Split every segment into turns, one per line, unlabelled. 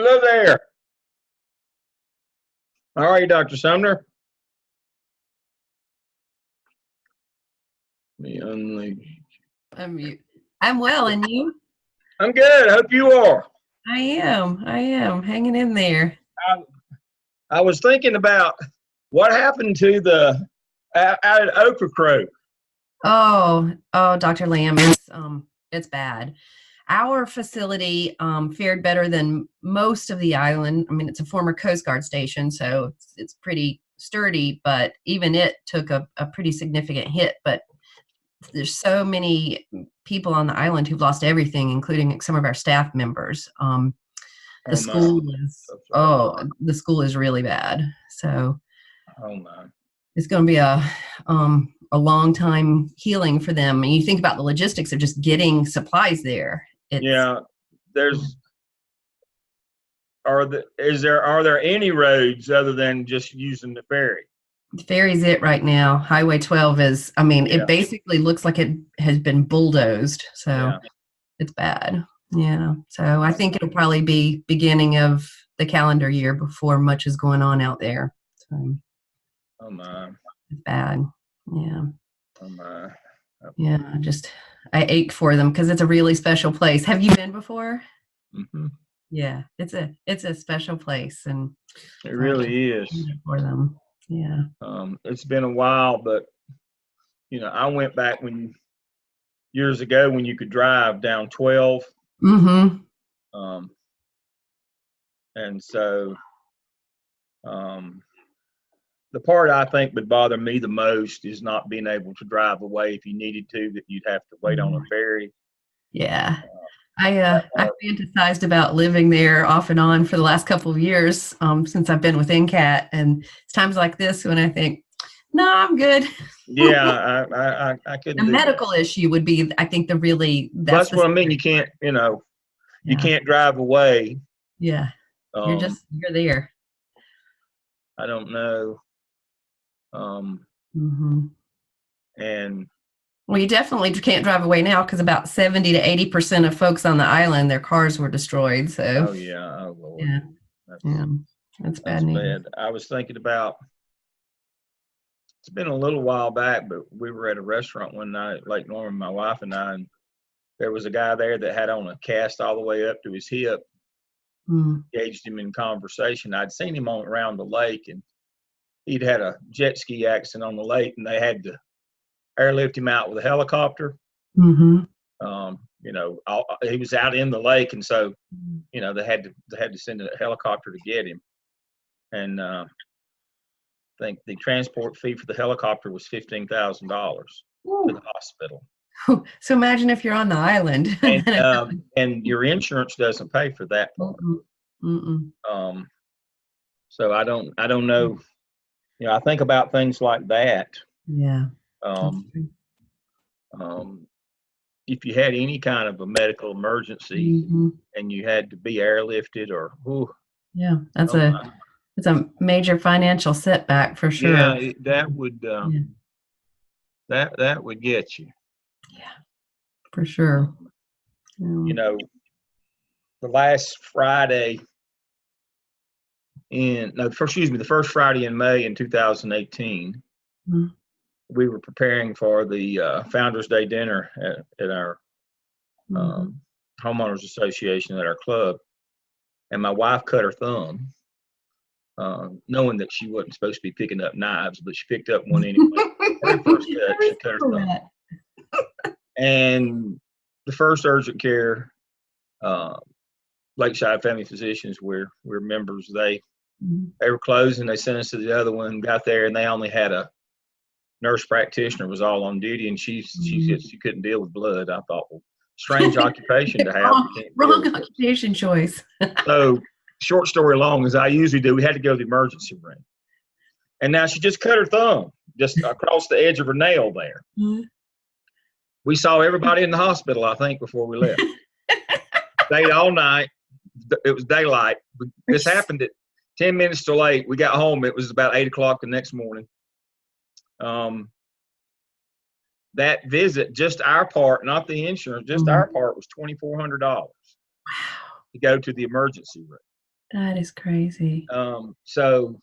Hello there. How are you, Dr. Sumner? Let me
I'm I'm well, and you?
I'm good. I hope you are.
I am hanging in there.
I, I was thinking about what happened to the out at Okra Crow.
Oh, Dr. Lamb, it's bad. Our facility fared better than most of the island. I mean, it's a former Coast Guard station, so it's pretty sturdy, but even it took a pretty significant hit. But there's so many people on the island who've lost everything, including some of our staff members. The
Oh my.
school is
So sorry.
oh, the school is really bad. So
Oh my.
it's going to be a long time healing for them. And you think about the logistics of just getting supplies there. It's
Yeah. There's are there any roads other than just using the ferry?
ferry's it right now. Highway 12 is, I mean, it
Yeah.
basically looks like it has been bulldozed. So
Yeah.
it's bad. Yeah. So I think it'll probably be beginning of the calendar year before much is going on out there. So
Oh my.
it's bad. Yeah.
Oh my.
Yeah. I ache for them because it's a really special place. Have you been before?
Mm-hmm.
Yeah. It's a special place, and
It
I
really is.
for them. Yeah.
It's been a while, but I went back when years ago when you could drive down 12.
Mm-hmm.
Um, and so um, the part I think would bother me the most is not being able to drive away if you needed to, that you'd have to wait on a ferry.
Yeah.
That
I
part,
fantasized about living there off and on for the last couple of years, since I've been with NCAT, and it's times like this when I think, no, I'm good.
yeah, I
The
couldn't do that.
medical issue would be, I think,
Well,
that's
that's
the
what I mean.
scary part.
You
Yeah.
can't drive away.
Yeah.
Um,
You're there.
I don't know. Um,
Hmm.
and
Well, you definitely can't drive away now because about 70 to 80% of folks on the island, their cars were destroyed. So,
oh yeah, oh Lord,
yeah,
that's
yeah, that's bad
that's
news.
bad. I was thinking about. It's been a little while back, but we were at a restaurant one night, Lake Norman, my wife and I, and there was a guy there that had on a cast all the way up to his hip.
Mm.
Engaged him in conversation. I'd seen him on around the lake, and he'd had a jet ski accident on the lake, and they had to airlift him out with a helicopter.
Hmm.
He was out in the lake, and so they had to send a helicopter to get him. And I think the transport fee for the helicopter was $15,000 to the hospital.
So imagine if you're on the island.
And and your insurance doesn't pay for that part.
Mm-mm. Mm-mm.
Um, so I don't know. I think about things like that.
Yeah, that's
Um,
true.
um, if you had any kind of a medical emergency
Hmm.
and you had to be airlifted or, ooh,
Yeah,
oh my,
it's a major financial setback for
yeah,
sure.
that would
Yeah,
that would get you.
yeah, for sure.
Um, you
Um,
know, the last Friday in no, first, excuse me, the first Friday in May in 2018,
mm,
we were preparing for the Founders Day dinner at our
mhm.
um, homeowners association at our club, and my wife cut her thumb, knowing that she wasn't supposed to be picking up knives, but she picked up one anyway. Very first cut,
I
she cut her
remember
thumb,
that.
and the first urgent care uh, Lakeside Family Physicians, we're members.
Mhm.
They were closed, and they sent us to the other one. Got there, and they only had a nurse practitioner was all on duty, and she said
Mhm.
she couldn't deal with blood. I thought, well, strange occupation to have.
wrong,
You can't deal
wrong
with it.
occupation choice.
So, short story long, as I usually do, we had to go to the emergency room. And now she just cut her thumb just across the edge of her nail there.
Mhm.
We saw everybody in the hospital, I think, before we left. Stayed all night. It was daylight. This happened at 10 minutes too late. We got home. It was about 8 o'clock the next morning. Um, that visit, just our part, not the insurance, just our
Mhm.
part was $2,400 to go to the emergency room.
That is crazy.
So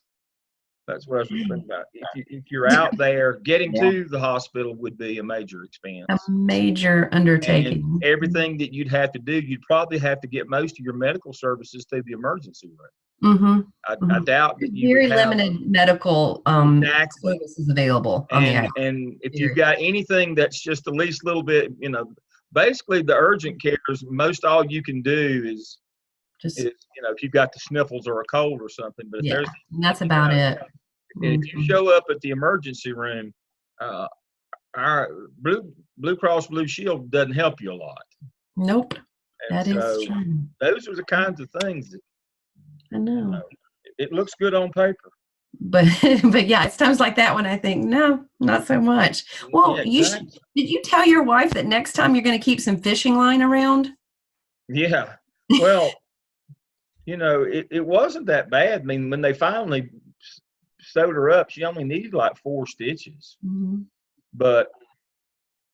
that's what I was just thinking about. If you're out there, getting
Yeah.
to the hospital would be a major
A
expense.
major
And
undertaking.
everything that you'd have to do, you'd probably have to get most of your medical services through the emergency room.
Mm-hmm.
I
Mm-hmm.
doubt that you would
Very
have
limited medical
exactly.
services available on the island.
And if you've
Very.
got anything that's just the least little bit, basically the urgent cares, most all you can do is
Just
if you've got the sniffles or a cold or something. But if
yeah,
there's
and that's about it.
if you
Mhm.
show up at the emergency room, our Blue Cross Blue Shield doesn't help you a lot.
Nope,
And
that is
so
true.
those are the kinds of things that,
I know.
it looks good on paper.
But but yeah, it's times like that when I think, no, not so much. Well,
Yeah,
you should.
exactly.
Did you tell your wife that next time you're going to keep some fishing line around?
Yeah. Well, it wasn't that bad. I mean, when they finally sewed her up, she only needed like 4 stitches.
Mm-hmm.
But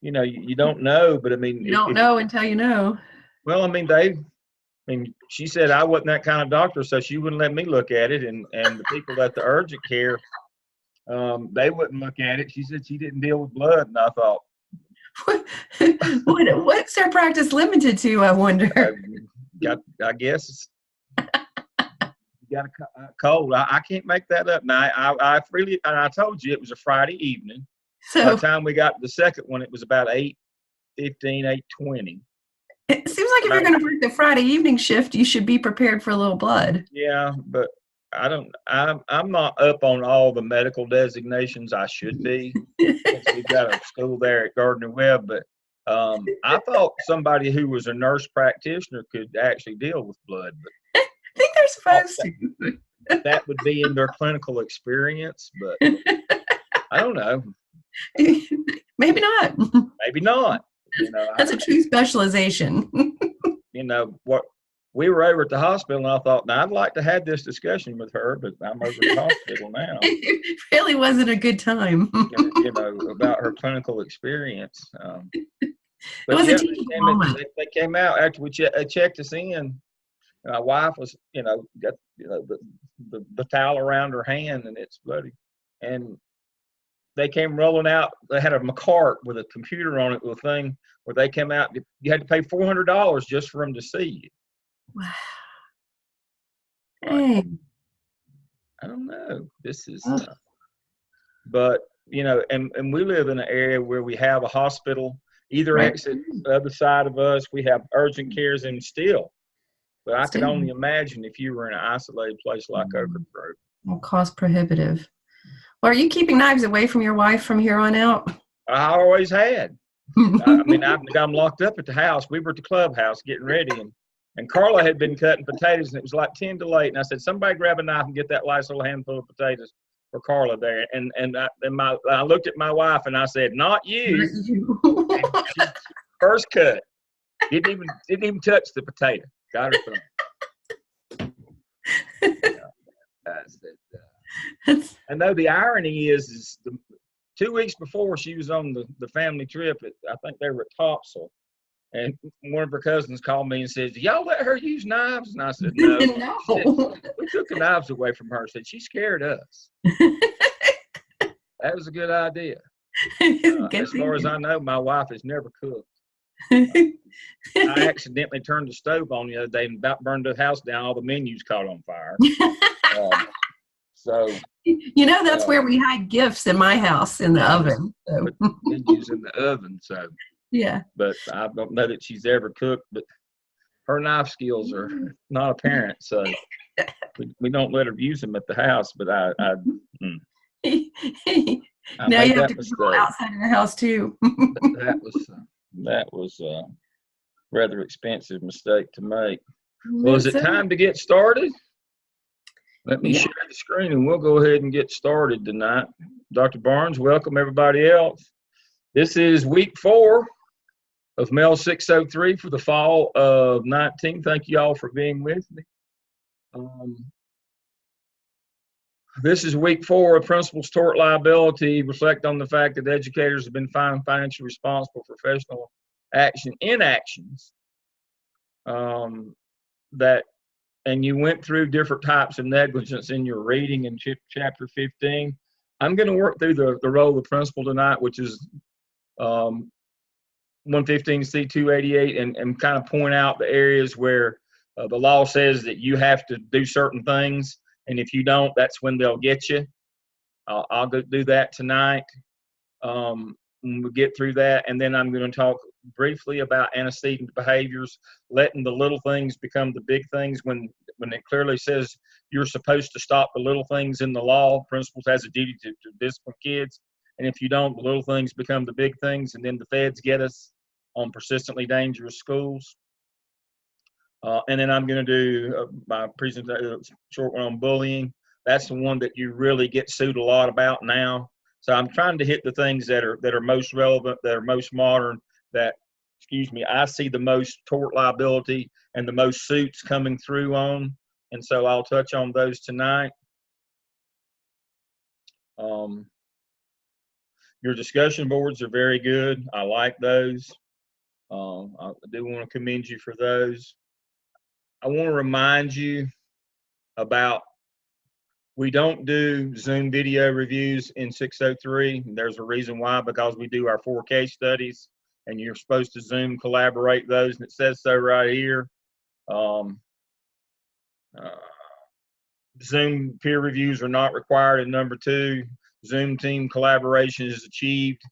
you don't know. But I mean,
You don't know until you know.
well, I mean, she said I wasn't that kind of doctor, so she wouldn't let me look at it, and the people at the urgent care, they wouldn't look at it. She said she didn't deal with blood, and I thought,
What's their practice limited to? I wonder.
I guess you got a cold. I can't make that up. Now I freely, and I told you it was a Friday evening. By
So
the time we got to the second one, it was about 8:15, 8:20.
it seems like if you're going to work the Friday evening shift, you should be prepared for a little blood.
Yeah, but I'm not up on all the medical designations I should be, since we've got a school there at Gardner Webb. But I thought somebody who was a nurse practitioner could actually deal with blood, but
I think they're supposed to.
that would be in their clinical experience. But I don't know.
Maybe not.
Maybe not.
That's a true specialization.
What we were over at the hospital, and I thought, now I'd like to have this discussion with her, but I'm over at the hospital now.
It really wasn't a good time.
About her clinical experience.
It
But
was a
yeah,
teachable moment.
they came out after we checked us in. And my wife was, got the towel around her hand, and it's bloody. And they came rolling out. They had a cart with a computer on it, with a thing where they came out. You had to pay $400 just for them to see you.
Wow.
Like,
Dang.
I don't know. This is,
Oh,
but and we live in an area where we have a hospital either
right.
exit the other side of us. We have urgent cares, and still. But I could
Still,
only imagine if you were in an isolated place like Overgrove.
well, cost prohibitive. Well, are you keeping knives away from your wife from here on out?
I always had. I mean, I've got them locked up at the house. We were at the clubhouse getting ready, and Carla had been cutting potatoes, and it was like 10 to 8. And I said, somebody grab a knife and get that last little handful of potatoes for Carla there. And I looked at my wife and I said, not you.
Not you.
And she first cut. Didn't even touch the potato. Got her thumb. I said, I know the irony is 2 weeks before she was on the family trip, I think they were at Topsail, and one of her cousins called me and said, y'all let her use knives? And I said, no.
No.
Said, we took the knives away from her. Said, she scared us. That was a good idea. As far as I know, my wife has never cooked. I accidentally turned the stove on the other day and about burned the house down. All the menus caught on fire. So
that's where we hide gifts in my house, in the oven. So.
Menus in the oven. So
Yeah.
but I don't know that she's ever cooked. But her knife skills are not apparent, so we don't let her use them at the house. But I
Now you
made
have
that
to go
mistake.
outside of the house too.
that was a rather expensive mistake to make. Well, is it time to get started? Let me share the screen and we'll go ahead and get started tonight. Dr. Barnes, welcome everybody else. This is week 4 of Mels 603 for the fall of 19. Thank you all for being with me. This is week 4 of Principals Tort Liability. Reflect on the fact that educators have been found financially responsible for professional inactions that and you went through different types of negligence in your reading in chapter 15. I'm going to work through the role of the principal tonight, which is 115C 288, and kind of point out the areas where the law says that you have to do certain things, and if you don't, that's when they'll get you. I'll go do that tonight. When we get through that, and then I'm going to talk briefly about antecedent behaviors, letting the little things become the big things when it clearly says you're supposed to stop the little things in the law. Principals has a duty to discipline kids, and if you don't, the little things become the big things, and then the feds get us on persistently dangerous schools. And then I'm going to do my presentation, short one on bullying. That's the one that you really get sued a lot about now. So I'm trying to hit the things that are most relevant, that are most modern, that, I see the most tort liability and the most suits coming through on. And so I'll touch on those tonight. Your discussion boards are very good. I like those. I do want to commend you for those. I want to remind you about, we don't do Zoom video reviews in 603. There's a reason why, because we do our 4 case studies, and you're supposed to Zoom collaborate those, and it says so right here. Zoom peer reviews are not required. And number 2, Zoom team collaboration is achieved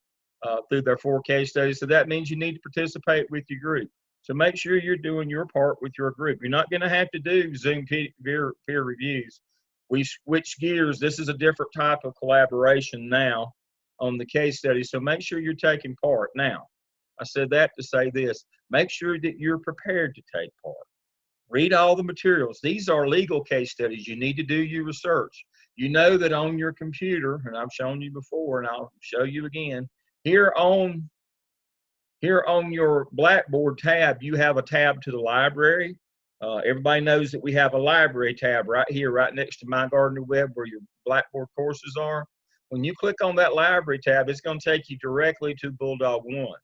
through their 4 case studies. So that means you need to participate with your group. So make sure you're doing your part with your group. You're not going to have to do Zoom peer reviews. We switch gears. This is a different type of collaboration now on the case study. So make sure you're taking part. Now, I said that to say this. Make sure that you're prepared to take part. Read all the materials. These are legal case studies. You need to do your research. You know that on your computer, and I've shown you before, and I'll show you again, here on your Blackboard tab, you have a tab to the library. Everybody knows that we have a library tab right here, right next to My Gardner Web, where your Blackboard courses are. When you click on that library tab, it's going to take you directly to Bulldog One,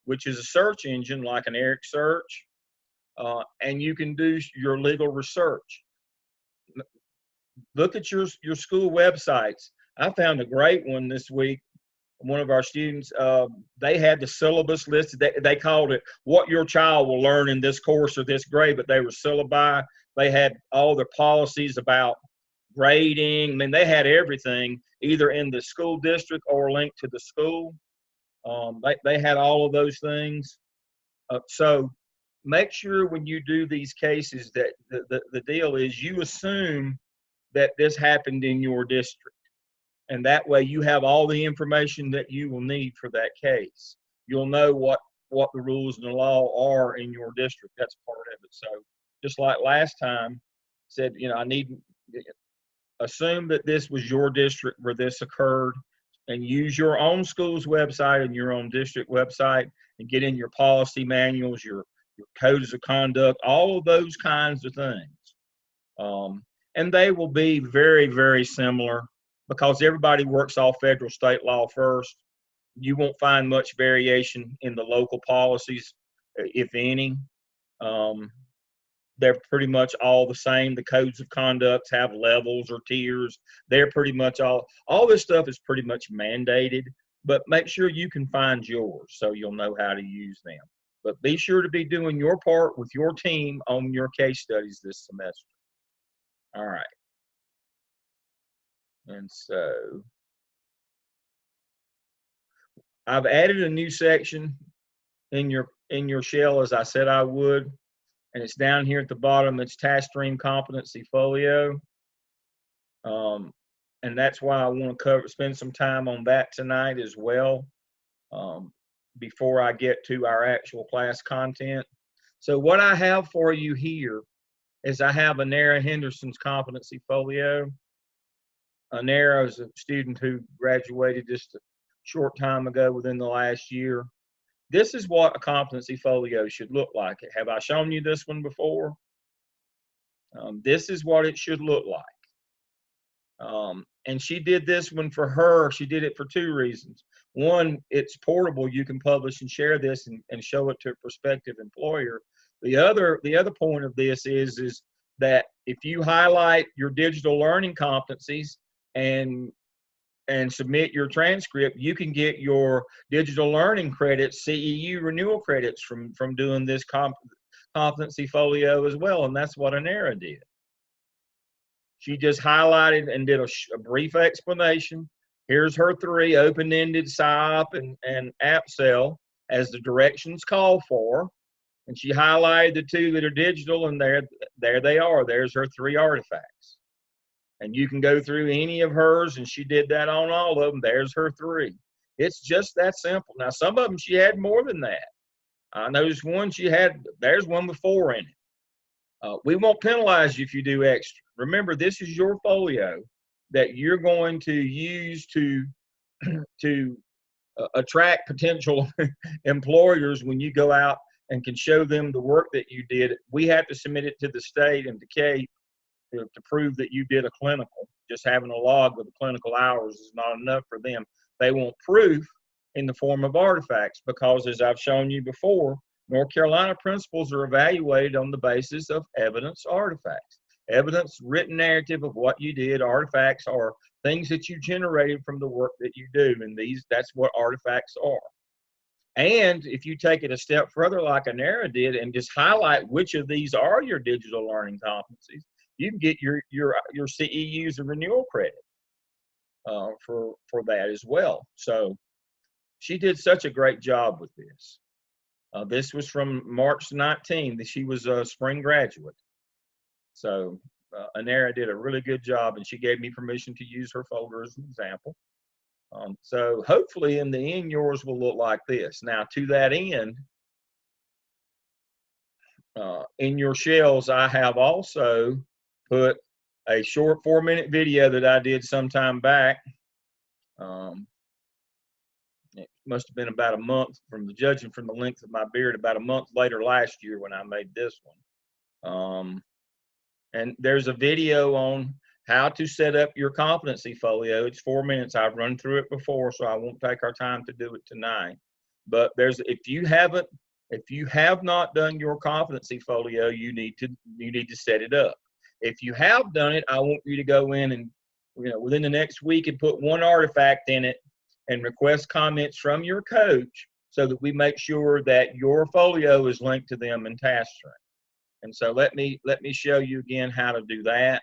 which is a search engine like an Eric search, and you can do your legal research. Look at your school websites. I found a great one this week. One of our students, they had the syllabus listed. They called it what your child will learn in this course or this grade, but they were syllabi. They had all their policies about grading. I mean, they had everything either in the school district or linked to the school. They had all of those things. So make sure when you do these cases that the deal is you assume that this happened in your district. And that way you have all the information that you will need for that case. You'll know what the rules and the law are in your district. That's part of it. So just like last time, said, I need assume that this was your district where this occurred, and use your own school's website and your own district website and get in your policy manuals, your codes of conduct, all of those kinds of things. And they will be very, very similar, because everybody works off federal state law first. You won't find much variation in the local policies, if any. They're pretty much all the same. The codes of conduct have levels or tiers. They're pretty much all this stuff is pretty much mandated, but make sure you can find yours so you'll know how to use them. But be sure to be doing your part with your team on your case studies this semester. All right. And so I've added a new section in your shell, as I said I would, and it's down here at the bottom. It's task stream competency folio, and that's why I want to spend some time on that tonight as well, before I get to our actual class content. So what I have for you here is I have Anera Henderson's competency folio. Anera is a student who graduated just a short time ago, within the last year. This is what a competency folio should look like. Have I shown you this one before? This is what it should look like. And she did this one for her. She did it for 2 reasons. One, it's portable. You can publish and share this and show it to a prospective employer. The other point of this is that if you highlight your digital learning competencies and submit your transcript, you can get your digital learning credits, CEU renewal credits from doing this competency folio as well. And that's what Anera did. She just highlighted and did a brief explanation. Here's her 3: open-ended, SIOP, and AppSell as the directions call for. And she highlighted the 2 that are digital, and there they are. There's her 3 artifacts. And you can go through any of hers, and she did that on all of them. There's her 3. It's just that simple. Now, some of them she had more than that. I noticed one there's one with 4 in it. We won't penalize you if you do extra. Remember, this is your folio that you're going to use to attract potential employers when you go out and can show them the work that you did. We have to submit it to the state and to CAPE to prove that you did a clinical. Just having a log with the clinical hours is not enough for them. They want proof in the form of artifacts because, as I've shown you before, North Carolina principals are evaluated on the basis of evidence artifacts. Evidence, written narrative of what you did. Artifacts are things that you generated from the work that you do, and that's what artifacts are. And if you take it a step further, like Anera did, and just highlight which of these are your digital learning competencies, you can get your CEUs and renewal credit for that as well. So she did such a great job with this. This was from March 19. She was a spring graduate. So Anera did a really good job, and she gave me permission to use her folder as an example. So hopefully in the end, yours will look like this. Now, to that end, in your shells, I have also put a short 4-minute video that I did sometime back. It must have been about a month, judging from the length of my beard, about a month later last year when I made this one. And there's a video on how to set up your competency folio. It's 4 minutes. I've run through it before, so I won't take our time to do it tonight. But if you have not done your competency folio, you need to set it up. If you have done it, I want you to go in and, within the next week, and put 1 artifact in it and request comments from your coach so that we make sure that your folio is linked to them in TaskStream. And so let me show you again how to do that.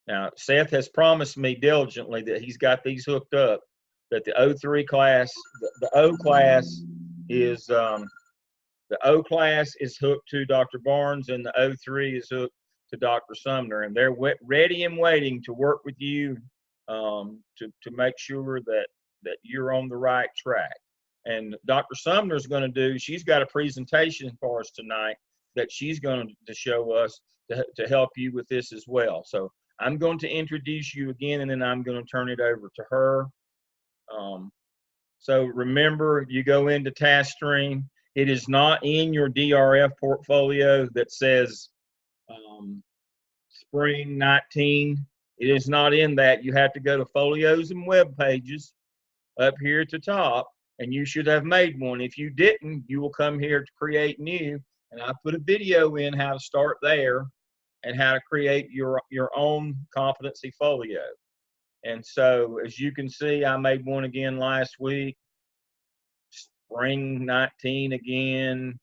Now, Seth has promised me diligently that he's got these hooked up, that the O3 class, the O class is hooked to Dr. Barnes, and the O3 is hooked to Dr. Sumner, and they're ready and waiting to work with you to make sure that you're on the right track. And Dr. Sumner is going to she's got a presentation for us tonight that she's going to show us to help you with this as well. So I'm going to introduce you again, and then I'm going to turn it over to her. So remember, you go into TaskStream. It is not in your DRF portfolio that says Spring 19. It is not in that. You have to go to Folios and Web Pages up here at the top, and you should have made one. If you didn't, you will come here to create new, and I put a video in how to start there and how to create your own competency folio. And so, as you can see, I made one again last week. Spring 19 again.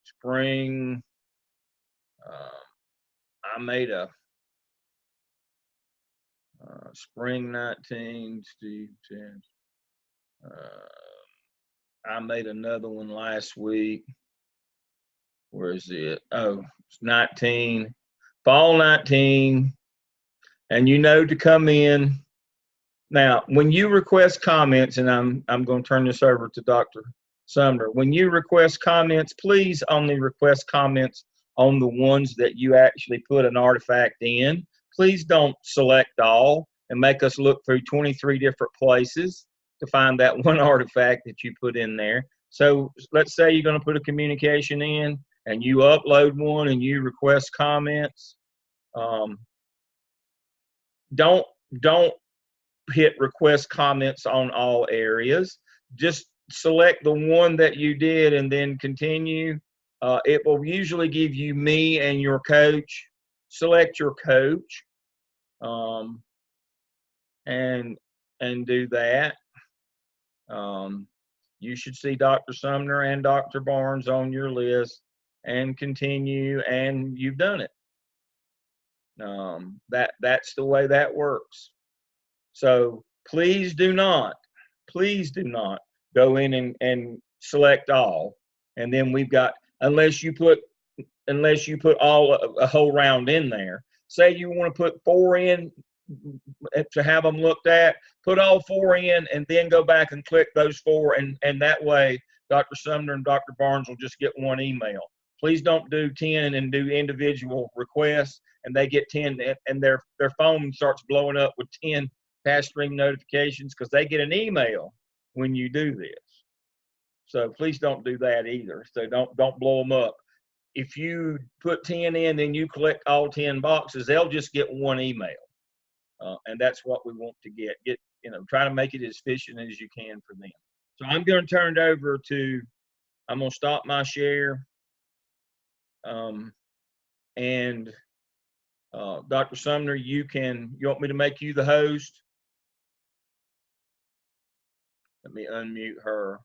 Spring. I made a Spring 19, Steve 10. I made another one last week. Where is it? Oh, it's 19. Fall 19. And to come in. Now, when you request comments, and I'm going to turn this over to Dr. Sumner. When you request comments, please only request comments on the ones that you actually put an artifact in. Please don't select all and make us look through 23 different places to find that one artifact that you put in there. So let's say you're going to put a communication in and you upload one and you request comments. Don't hit request comments on all areas. Just select the one that you did and then continue. It will usually give you me and your coach. Select your coach, and do that. You should see Dr. Sumner and Dr. Barnes on your list, and continue, and you've done it. That's the way that works. So please do not go in and select all, and then we've got, unless you put all a whole round in there. Say you want to put 4 in to have them looked at, put all 4 in, and then go back and click those 4, and that way Dr. Sumner and Dr. Barnes will just get 1 email. Please don't do 10 and do individual requests, and they get 10, and their phone starts blowing up with 10 task stream notifications, because they get an email when you do this. So please don't do that either. So don't blow them up. If you put 10 in, then you collect all 10 boxes, they'll just get 1 email. And that's what we want to get, try to make it as efficient as you can for them. So I'm going to turn it over I'm going to stop my share. And Dr. Sumner, you want me to make you the host? Let me unmute her.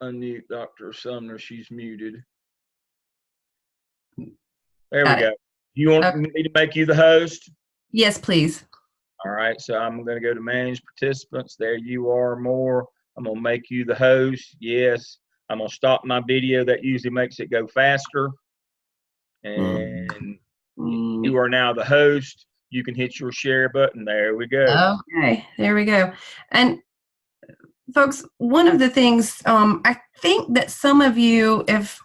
Unmute Dr. Sumner, she's muted. There we go. You want me to make you the host?
Yes, please.
All right, so I'm going to go to manage participants. There you are, more. I'm going to make you the host. Yes. I'm going to stop my video. That usually makes it go faster. And you are now the host. You can hit your share button. There we go.
Okay, there we go. And folks, one of the things, I think that some of you, if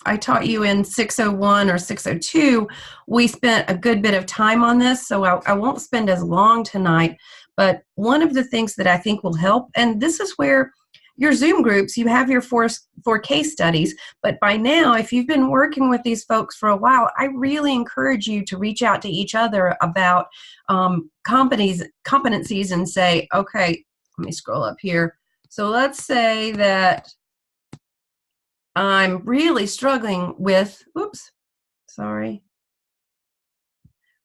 I taught you in 601 or 602, we spent a good bit of time on this, so I won't spend as long tonight. But one of the things that I think will help, and this is where your Zoom groups, you have your four case studies, but by now, if you've been working with these folks for a while, I really encourage you to reach out to each other about competencies and say, okay, let me scroll up here. So let's say that I'm really struggling with,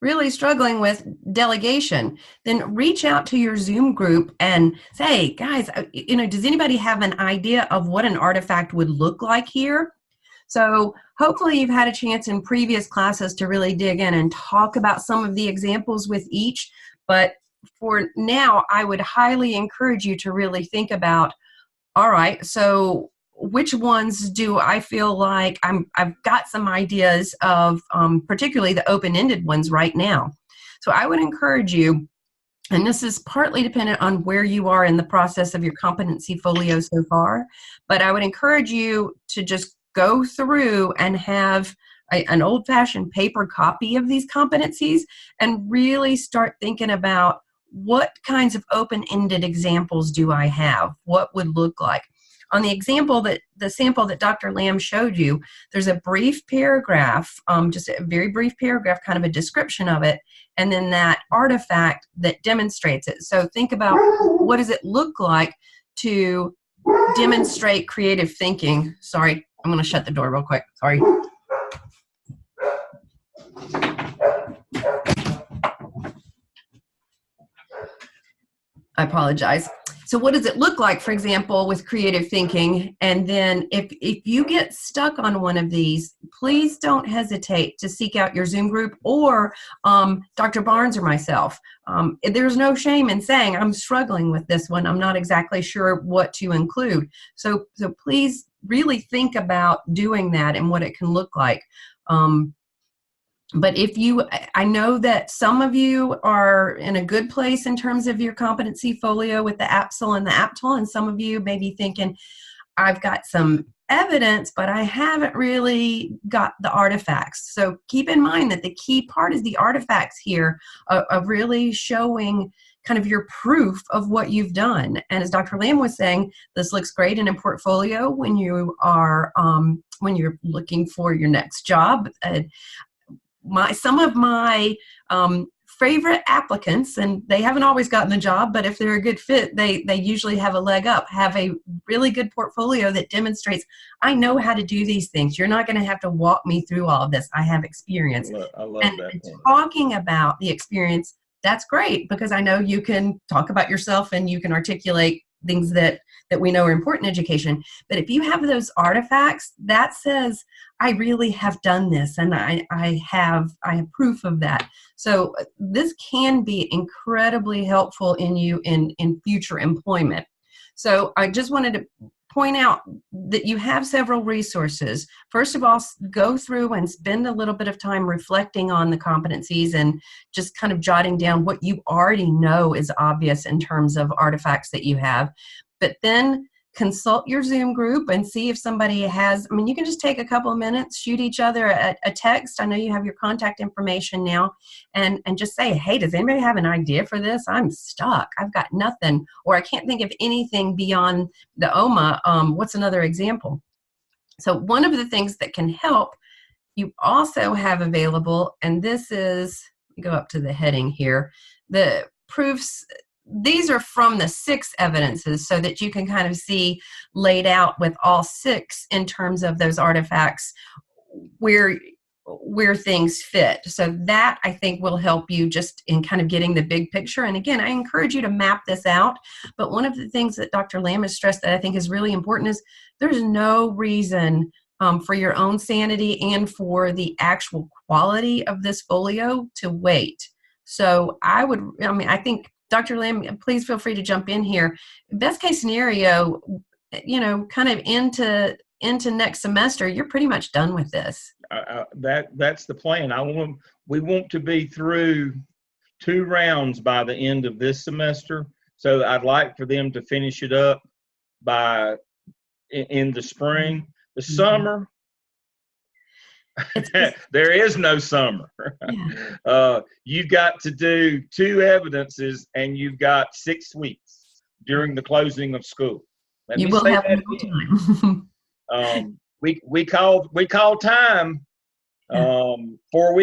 really struggling with delegation. Then reach out to your Zoom group and say, guys, does anybody have an idea of what an artifact would look like here? So hopefully you've had a chance in previous classes to really dig in and talk about some of the examples with each, but for now, I would highly encourage you to really think about, all right, so which ones do I feel like I've got some ideas of, particularly the open-ended ones right now. So I would encourage you, and this is partly dependent on where you are in the process of your competency folio so far, but I would encourage you to just go through and have an old-fashioned paper copy of these competencies and really start thinking about, what kinds of open-ended examples do I have? What would look like? On the sample that Dr. Lamb showed you, there's a brief paragraph, just a very brief paragraph, kind of a description of it, and then that artifact that demonstrates it. So think about, what does it look like to demonstrate creative thinking? Sorry, I'm going to shut the door real quick. Sorry. I apologize. So what does it look like, for example, with creative thinking? And then if you get stuck on one of these, please don't hesitate to seek out your Zoom group or Dr. Barnes or myself. There's no shame in saying, I'm struggling with this one. I'm not exactly sure what to include. So please really think about doing that and what it can look like. But I know that some of you are in a good place in terms of your competency folio with the APSL and the APTL, and some of you may be thinking, I've got some evidence, but I haven't really got the artifacts. So keep in mind that the key part is the artifacts here of really showing kind of your proof of what you've done. And as Dr. Lamb was saying, this looks great in a portfolio when you are when you're looking for your next job. Some of my favorite applicants, and they haven't always gotten the job, but if they're a good fit, they usually have a leg up, have a really good portfolio that demonstrates, I know how to do these things. You're not going to have to walk me through all of this. I have experience.
I love
And
that point.
talking about the experience, that's great, because I know you can talk about yourself and you can articulate things that we know are important in education. But if you have those artifacts, that says, I really have done this, and I have proof of that. So this can be incredibly helpful in you in future employment. So I just wanted to point out that you have several resources. First of all, go through and spend a little bit of time reflecting on the competencies and just kind of jotting down what you already know is obvious in terms of artifacts that you have. But then consult your Zoom group and see if somebody has, I mean, you can just take a couple of minutes, shoot each other a text. I know you have your contact information now, and just say, hey, does anybody have an idea for this? I'm stuck. I've got nothing, or I can't think of anything beyond the OMA. What's another example? So one of the things that can help, you also have available, and this is, go up to the heading here, the proofs. These are from the 6 evidences, so that you can kind of see laid out with all 6 in terms of those artifacts where things fit. So that, I think, will help you just in kind of getting the big picture. And again, I encourage you to map this out. But one of the things that Dr. Lamb has stressed that I think is really important is there's no reason for your own sanity and for the actual quality of this folio to wait. So I think, Dr. Lamb, please feel free to jump in here. Best case scenario, kind of into next semester, you're pretty much done with this.
That's the plan. We want to be through 2 rounds by the end of this semester. So I'd like for them to finish it up in the spring. The summer, there is no summer.
Yeah.
You've got to do 2 evidences, and you've got 6 weeks during the closing of school.
You will have more
time. We call time 4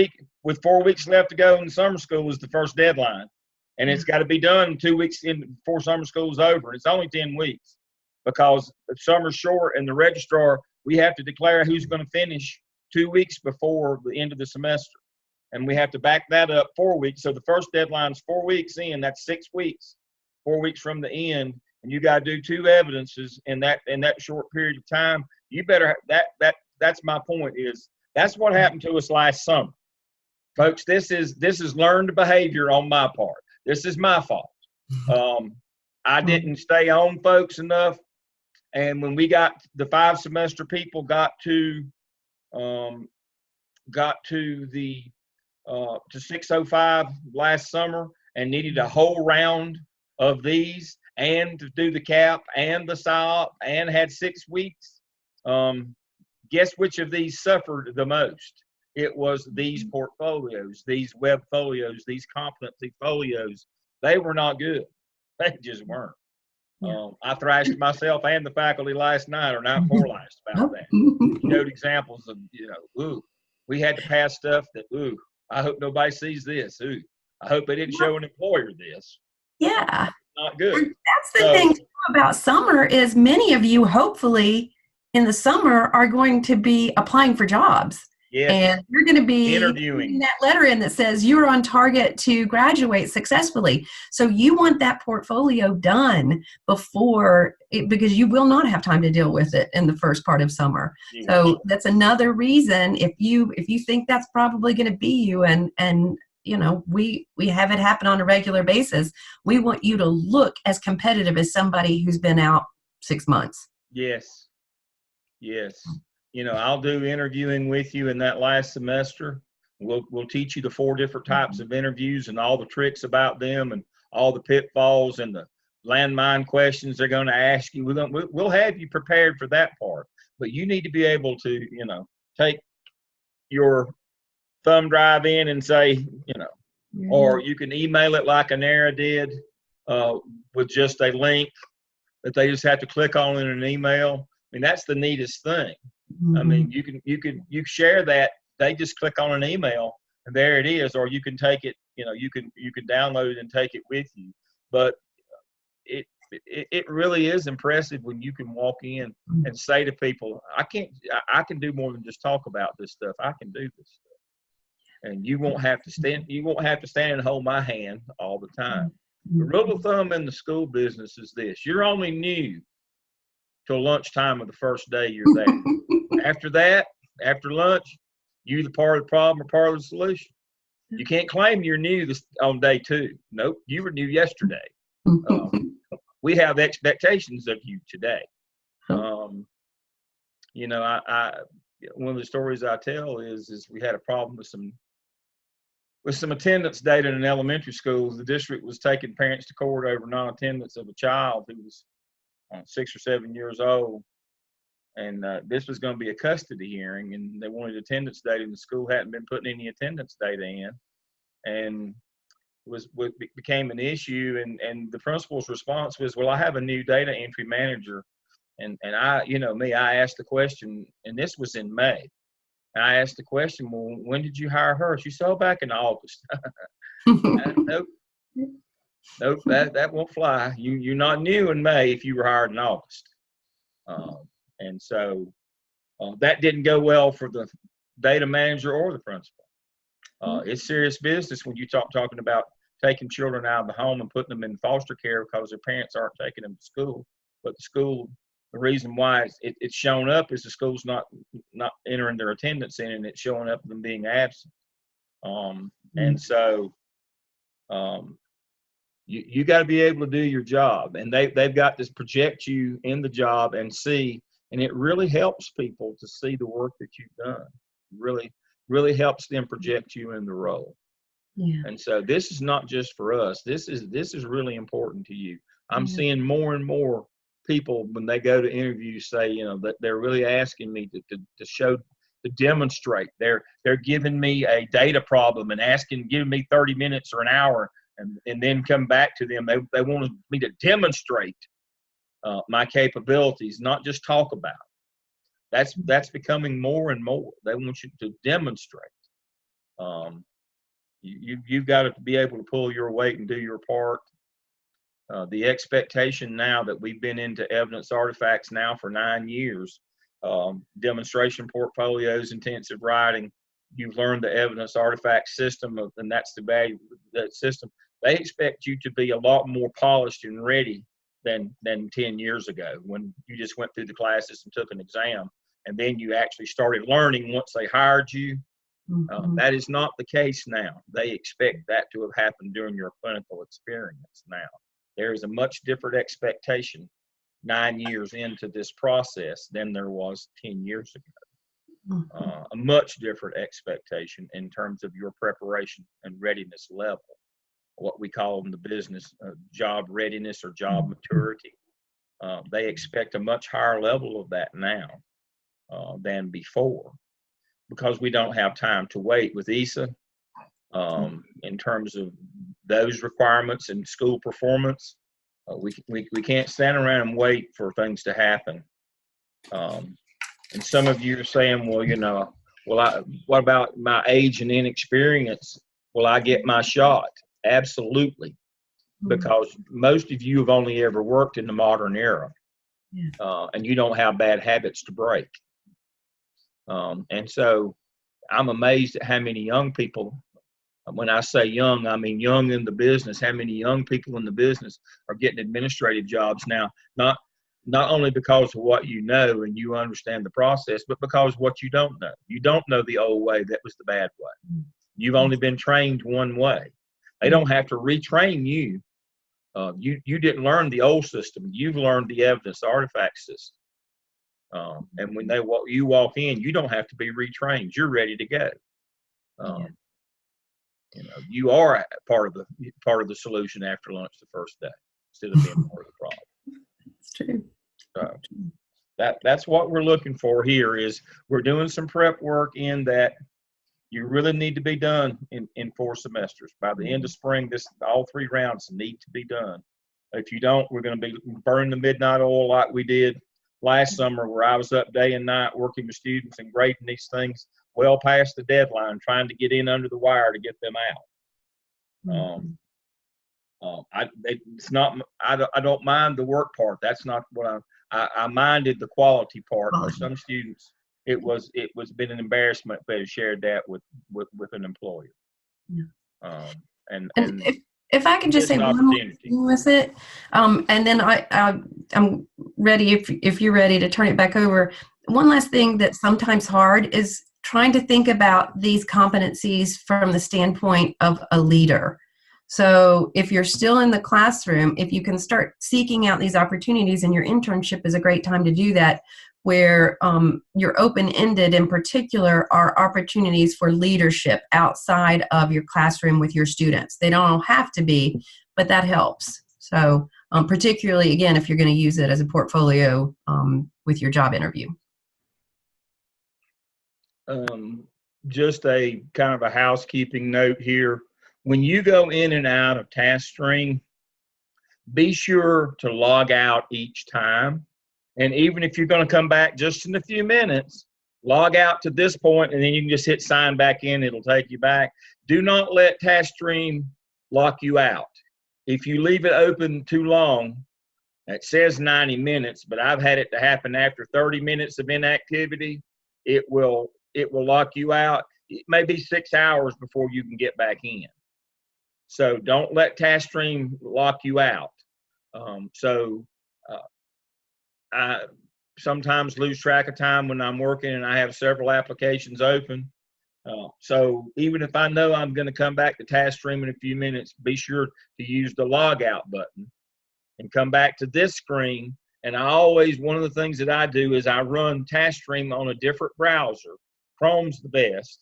with 4 weeks left to go in summer school is the first deadline, and it's got to be done 2 weeks before summer school is over. It's only 10 weeks because summer's short, and the registrar, we have to declare who's going to finish 2 weeks before the end of the semester, and we have to back that up 4 weeks. So the first deadline's 4 weeks in. That's 6 weeks, 4 weeks from the end, and you got to do 2 evidences in that short period of time. You better that's my point. Is that's what happened to us last summer, folks. This is learned behavior on my part. This is my fault. I didn't stay on folks enough, and when we got the 5 semester people got to the to 605 last summer and needed a whole round of these and to do the CAP and the SIOP and had 6 weeks. Guess which of these suffered the most? It was these portfolios, these web folios, these competency folios. They were not good. They just weren't. I thrashed myself and the faculty last night or night before last about that. Showed examples of, we had to pass stuff that, I hope nobody sees this. I hope they didn't show an employer this.
Yeah.
Not good.
And that's the thing too about summer is many of you, hopefully, in the summer are going to be applying for jobs. Yes. And you're going to be interviewing that letter in that says you're on target to graduate successfully. So you want that portfolio done because you will not have time to deal with it in the first part of summer. Yeah. So that's another reason if you think that's probably going to be you and we have it happen on a regular basis. We want you to look as competitive as somebody who's been out 6 months.
Yes. I'll do interviewing with you in that last semester. We'll teach you the 4 different types of interviews and all the tricks about them and all the pitfalls and the landmine questions they're going to ask you. We'll have you prepared for that part, but you need to be able to, take your thumb drive in and say, or you can email it like Anera did with just a link that they just have to click on in an email. I mean, that's the neatest thing. Mm-hmm. I mean, you share that. They just click on an email and there it is, or you can take it, you can download it and take it with you. But it really is impressive when you can walk in and say to people, I can do more than just talk about this stuff. I can do this stuff. And you won't have to stand and hold my hand all the time. The rule of thumb in the school business is this: you're only new till lunchtime of the first day you're there. After that, after lunch, you're either part of the problem or part of the solution. You can't claim you're new on day 2. Nope, you were new yesterday. We have expectations of you today. You know, I one of the stories I tell is we had a problem with some attendance data in elementary schools. The district was taking parents to court over non-attendance of a child who was 6 or 7 years old. And this was going to be a custody hearing, and they wanted attendance data, and the school hadn't been putting any attendance data in. And became an issue, and the principal's response was, well, I have a new data entry manager. And I, I asked the question, and this was in May. And I asked the question, well, when did you hire her? She said, oh, back in August. Nope, that won't fly. You're not new in May if you were hired in August. And so that didn't go well for the data manager or the principal. It's serious business when you talking about taking children out of the home and putting them in foster care because their parents aren't taking them to school. But the reason why it's shown up is the school's not entering their attendance in, and it's showing up them being absent. And so you got to be able to do your job, and they've got to project you in the job and see, and it really helps people to see the work that you've done. Really helps them project you in the role. Yeah. And so this is not just for us. This is really important to you. I'm seeing more and more people when they go to interviews say, that they're really asking me to demonstrate. They're giving me a data problem and giving me 30 minutes or an hour, and then come back to them. They wanted me to demonstrate my capabilities, not just talk about. That's becoming more and more. They want you to demonstrate. You've got to be able to pull your weight and do your part. The expectation now that we've been into evidence artifacts now for 9 years, demonstration portfolios, intensive writing, you've learned the evidence artifact system, and that's the value of that system. They expect you to be a lot more polished and ready than 10 years ago, when you just went through the classes and took an exam, and then you actually started learning once they hired you. That is not the case now. They expect that to have happened during your clinical experience now. There is a much different expectation 9 years into this process than there was 10 years ago. A much different expectation in terms of your preparation and readiness level, what we call in the business job readiness or job maturity. They expect a much higher level of that now than before, because we don't have time to wait with ESA in terms of those requirements and school performance. We can't stand around and wait for things to happen. And some of you are saying, well, what about my age and inexperience? Will I get my shot? Absolutely, because most of you have only ever worked in the modern era, and you don't have bad habits to break. And so I'm amazed at how many young people, when I say young, I mean young in the business, how many young people in the business are getting administrative jobs now, not only because of what you know and you understand the process, but because of what you don't know. You don't know the old way. That was the bad way. You've only been trained one way. They don't have to retrain you. You didn't learn the old system. You've learned the evidence artifact system. And when you walk in, you don't have to be retrained. You're ready to go. You are part of the solution after lunch the first day, instead of being part of the problem.
It's true.
That's what we're looking for here. Is we're doing some prep work in that you really need to be done in 4 semesters. By the end of spring, all 3 rounds need to be done. If you don't, we're going to be burning the midnight oil like we did last summer, where I was up day and night working with students and grading these things well past the deadline, trying to get in under the wire to get them out. Um,
Mhm.
it's not. I don't mind the work part. That's not what I minded the quality part. For
Quality.
some students, it was been an embarrassment if they had shared that with an employer.
Yeah.
Um, and
And
and
if I could just
missed
say one more
opportunity.
thing with it, and then I'm ready if you're ready to turn it back over. One last
Yeah.
thing that's sometimes hard is trying to think about these competencies from the standpoint of a leader. So if you're still in the classroom, if you can start seeking out these opportunities, and your internship is a great time to do that, where you're open-ended. In particular, are opportunities for leadership outside of your classroom with your students. They don't all have to be, but that helps. So particularly, again, if you're going to use it as a portfolio with your job interview.
Um, just a kind of a housekeeping note here. When you go in and out of TaskStream, be sure to log out each time. And even if you're going to come back just in a few minutes, log out to this point, and then you can just hit sign back in. It'll take you back. Do not let TaskStream lock you out. If you leave it open too long, it says 90 minutes, but I've had it to happen after 30 minutes of inactivity. It will lock you out. It may be 6 hours before you can get back in. So don't let TaskStream lock you out. So I sometimes lose track of time when I'm working and I have several applications open. So even if I know I'm going to come back to TaskStream in a few minutes, be sure to use the log out button and come back to this screen. And one of the things that I do is I run TaskStream on a different browser. Chrome's the best.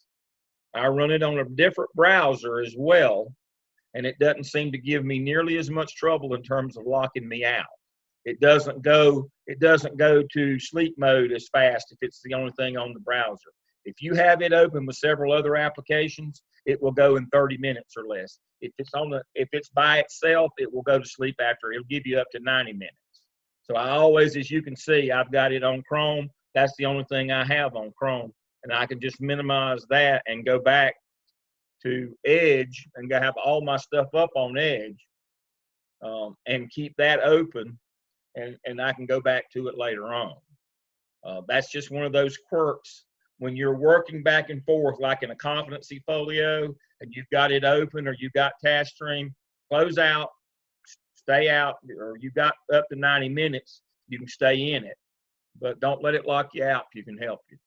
I run it on a different browser as well, and it doesn't seem to give me nearly as much trouble in terms of locking me out. It doesn't go to sleep mode as fast if it's the only thing on the browser. If you have it open with several other applications, it will go in 30 minutes or less. If it's by itself, it will go to sleep after. It'll give you up to 90 minutes. So I always, as you can see, I've got it on Chrome. That's the only thing I have on Chrome, and I can just minimize that and go back to Edge and have all my stuff up on Edge, and keep that open, and I can go back to it later on. That's just one of those quirks when you're working back and forth, like in a competency folio, and you've got it open or you've got TaskStream, close out, stay out, or you've got up to 90 minutes, you can stay in it. But don't let it lock you out if you can help you.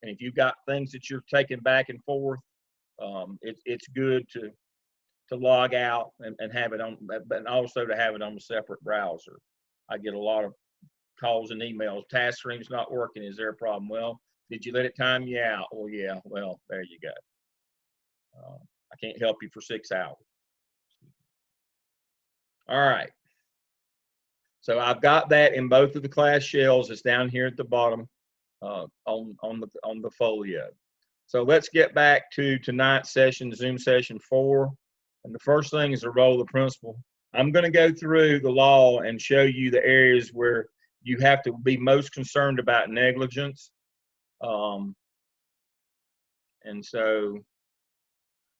And if you've got things that you're taking back and forth, it's good to log out and have it on, but also to have it on a separate browser. I get a lot of calls and emails. TaskStream's not working. Is there a problem? Well, did you let it time you out? Oh, yeah. Well, there you go. I can't help you for 6 hours. All right. So I've got that in both of the class shells. It's down here at the bottom on the folio. So let's get back to tonight's session, Zoom session 4. And the first thing is the role of the principal. I'm going to go through the law and show you the areas where you have to be most concerned about negligence. And so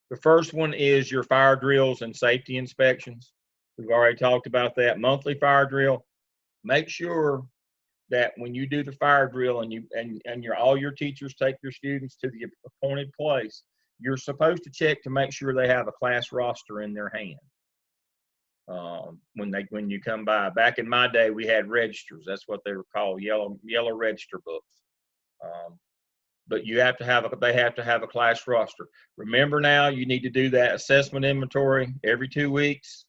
the first one is your fire drills and safety inspections. We've already talked about that. Monthly fire drill. Make sure that when you do the fire drill and all your teachers take your students to the appointed place, you're supposed to check to make sure they have a class roster in their hand. When you come by. Back in my day, we had registers. That's what they were called, yellow register books. But they have to have a class roster. Remember now, you need to do that assessment inventory every 2 weeks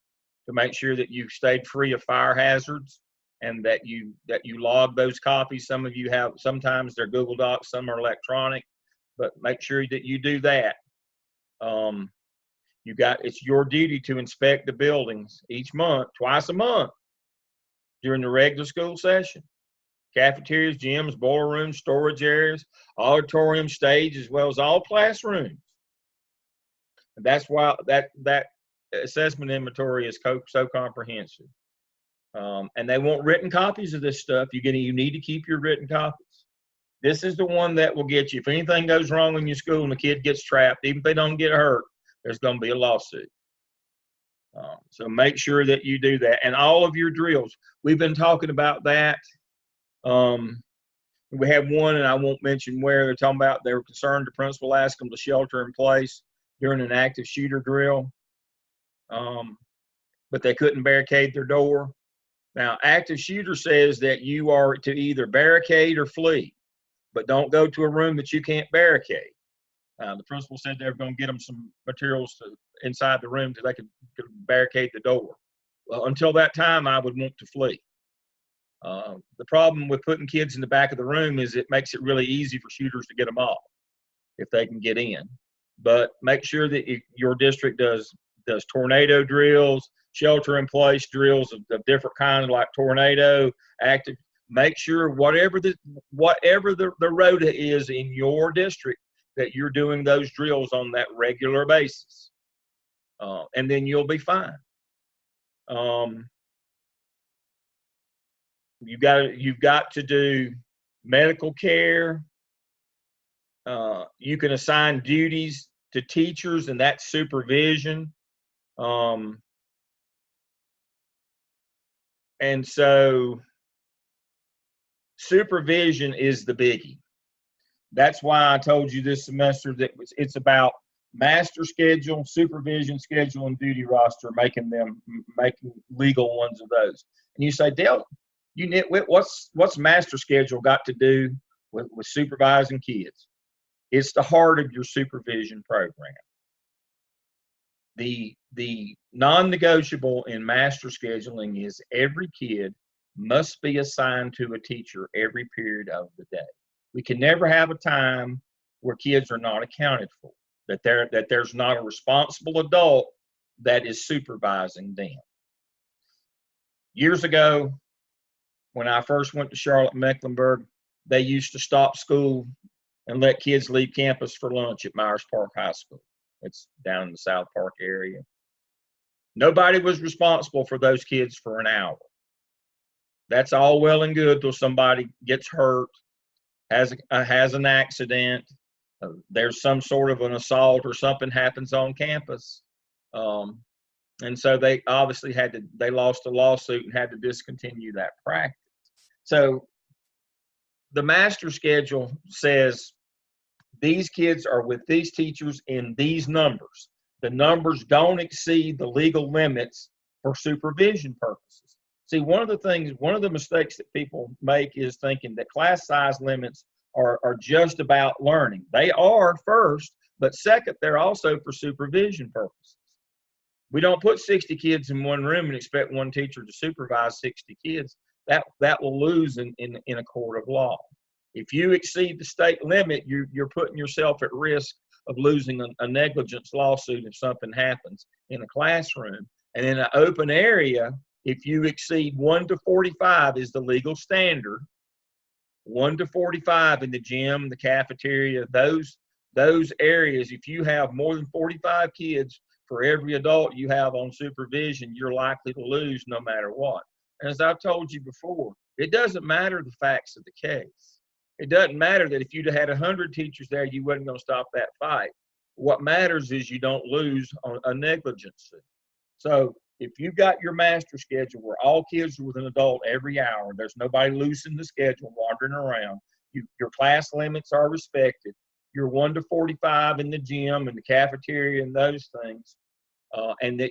to make sure that you've stayed free of fire hazards and that you log those copies. Some of you have, sometimes they're Google Docs, some are electronic, but make sure that you do that. It's your duty to inspect the buildings each month, twice a month during the regular school session. Cafeterias, gyms, boiler rooms, storage areas, auditorium, stage, as well as all classrooms. And that's why that assessment inventory is so comprehensive. And they want written copies of this stuff. You need to keep your written copies. This is the one that will get you. If anything goes wrong in your school and the kid gets trapped, even if they don't get hurt, there's going to be a lawsuit. So make sure that you do that. And all of your drills, we've been talking about that. We had one, and I won't mention where, they're talking about they were concerned the principal asked them to shelter in place during an active shooter drill, but they couldn't barricade their door. Now, active shooter says that you are to either barricade or flee, but don't go to a room that you can't barricade. The principal said they were going to get them some materials inside the room so they could barricade the door. Well, until that time, I would want to flee. The problem with putting kids in the back of the room is it makes it really easy for shooters to get them off if they can get in. But make sure that your district does tornado drills, shelter in place drills of different kinds, like tornado, active. Make sure whatever the road is in your district, that you're doing those drills on that regular basis, and then you'll be fine. You've got to do medical care. You can assign duties to teachers, and that's supervision. And so supervision is the biggie. That's why I told you this semester that it's about master schedule, supervision schedule, and duty roster, making legal ones of those. And you say, Dale, you nitwit, what's master schedule got to do with supervising kids? It's the heart of your supervision program. The non-negotiable in master scheduling is every kid must be assigned to a teacher every period of the day. We can never have a time where kids are not accounted for, that there's not a responsible adult that is supervising them. Years ago, when I first went to Charlotte, Mecklenburg, they used to stop school and let kids leave campus for lunch at Myers Park High School. It's down in the South Park area. Nobody was responsible for those kids for an hour. That's all well and good till somebody gets hurt, has an accident, there's some sort of an assault or something happens on campus. And so they obviously they lost a lawsuit and had to discontinue that practice. So the master schedule says these kids are with these teachers in these numbers. The numbers don't exceed the legal limits for supervision purposes. See, one of the mistakes that people make is thinking that class size limits are just about learning. They are first, but second, they're also for supervision purposes. We don't put 60 kids in one room and expect one teacher to supervise 60 kids. That will lose in a court of law. If you exceed the state limit, you're putting yourself at risk of losing a negligence lawsuit if something happens in a classroom. And in an open area, if you exceed 1 to 45 is the legal standard. 1 to 45 in the gym, the cafeteria, those areas, if you have more than 45 kids for every adult you have on supervision, you're likely to lose no matter what. And as I've told you before, it doesn't matter the facts of the case. It doesn't matter that if you'd have had 100 teachers there, you wasn't going to stop that fight. What matters is you don't lose a negligence suit. So if you've got your master schedule where all kids are with an adult every hour, there's nobody loose in the schedule wandering around, your class limits are respected, you're 1 to 45 in the gym and the cafeteria and those things, and that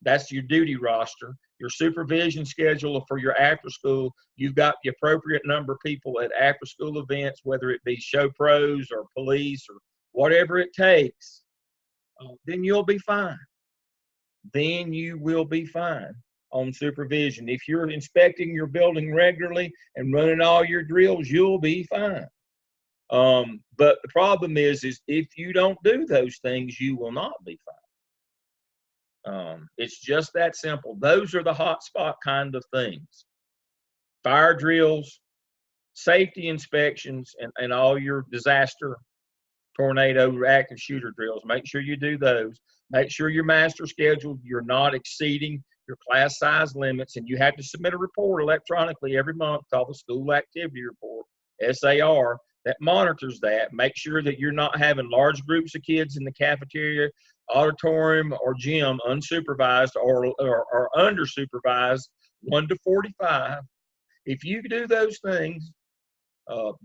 that's your duty roster. Your supervision schedule for your after school, you've got the appropriate number of people at after school events, whether it be show pros or police or whatever it takes, then you'll be fine. Then you will be fine on supervision. If you're inspecting your building regularly and running all your drills, you'll be fine. But the problem is if you don't do those things, you will not be fine. It's just that simple. Those are the hot spot kind of things. Fire drills, safety inspections, and all your disaster, tornado, active shooter drills. Make sure you do those. Make sure your master schedule, you're not exceeding your class size limits, and you have to submit a report electronically every month called the School Activity Report, SAR. that monitors that. Make sure that you're not having large groups of kids in the cafeteria, auditorium, or gym unsupervised or under supervised 1 to 45. If you do those things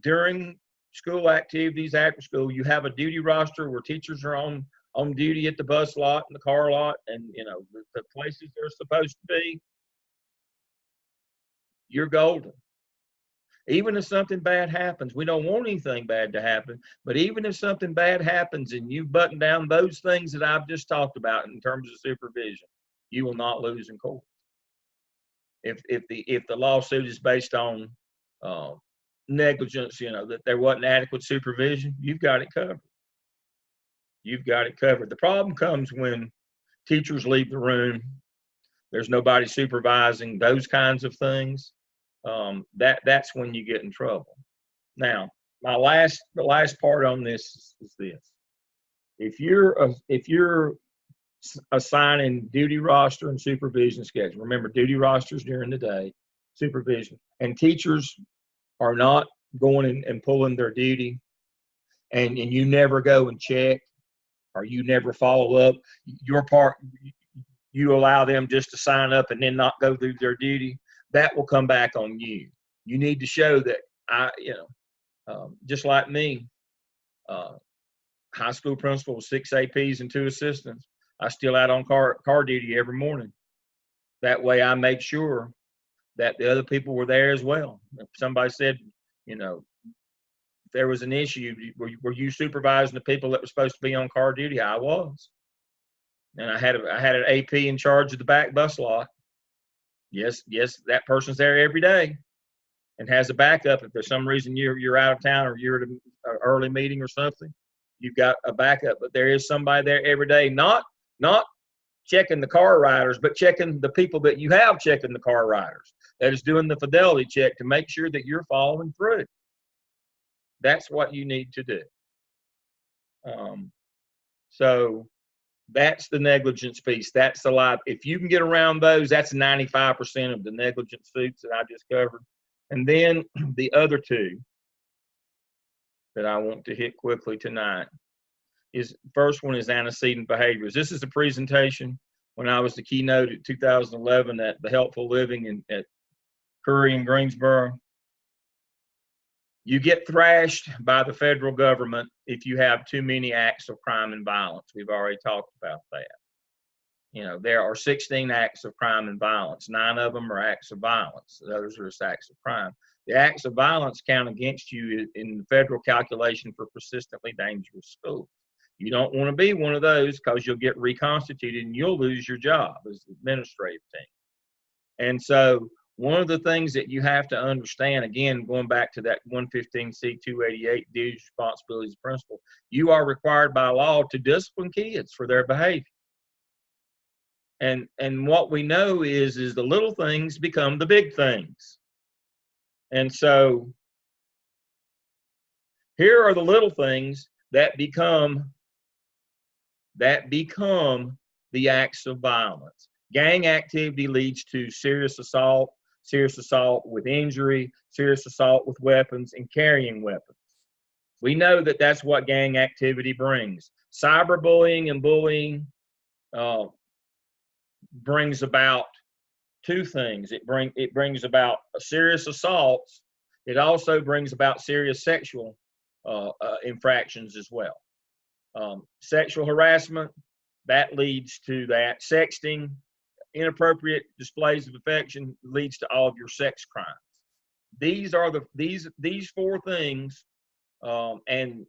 during school activities, after school, you have a duty roster where teachers are on duty at the bus lot and the car lot and, you know, the places they're supposed to be, you're golden. Even if something bad happens, we don't want anything bad to happen, but even if something bad happens and you button down those things that I've just talked about in terms of supervision, you will not lose in court. If the lawsuit is based on negligence, you know, that there wasn't adequate supervision, you've got it covered. You've got it covered. The problem comes when teachers leave the room, there's nobody supervising those kinds of things. That's when you get in trouble. Now, the last part on this is this: if you're assigning duty roster and supervision schedule, remember duty rosters during the day, supervision, and teachers are not going and pulling their duty, and you never go and check, or you never follow up. Your part, you allow them just to sign up and then not go through their duty. That will come back on you. You need to show that just like me, high school principal with 6 APs and 2 assistants, I still out on car duty every morning. That way I make sure that the other people were there as well. If somebody said, you know, if there was an issue, were you supervising the people that were supposed to be on car duty? I was. And I had an AP in charge of the back bus lot. Yes, that person's there every day and has a backup. If there's some reason you're out of town or you're at an early meeting or something, you've got a backup. But there is somebody there every day, not checking the car riders, but checking the people that you have checking the car riders. That is doing the fidelity check to make sure that you're following through. That's what you need to do. So that's the negligence piece. That's the lie. If you can get around those, that's 95% of the negligence suits that I just covered. And then the other two that I want to hit quickly tonight is, first one is antecedent behaviors. This is a presentation when I was the keynote at 2011 at the Helpful Living at Curry in Greensboro. You get thrashed by the federal government if you have too many acts of crime and violence. We've already talked about that. You know, there are 16 acts of crime and violence. 9 of them are acts of violence. The others are just acts of crime. The acts of violence count against you in the federal calculation for persistently dangerous schools. You don't want to be one of those because you'll get reconstituted and you'll lose your job as the administrative team. And so one of the things that you have to understand, again, going back to that 115C288 duties, responsibilities, principle, you are required by law to discipline kids for their behavior. And what we know is the little things become the big things. And so here are the little things that become the acts of violence. Gang activity leads to serious assault with injury, serious assault with weapons, and carrying weapons. We know that that's what gang activity brings. Cyberbullying and bullying brings about 2 things. It brings about serious assaults. It also brings about serious sexual infractions as well. Sexual harassment, that leads to that. Sexting, inappropriate displays of affection leads to all of your sex crimes. These are these 4 things, and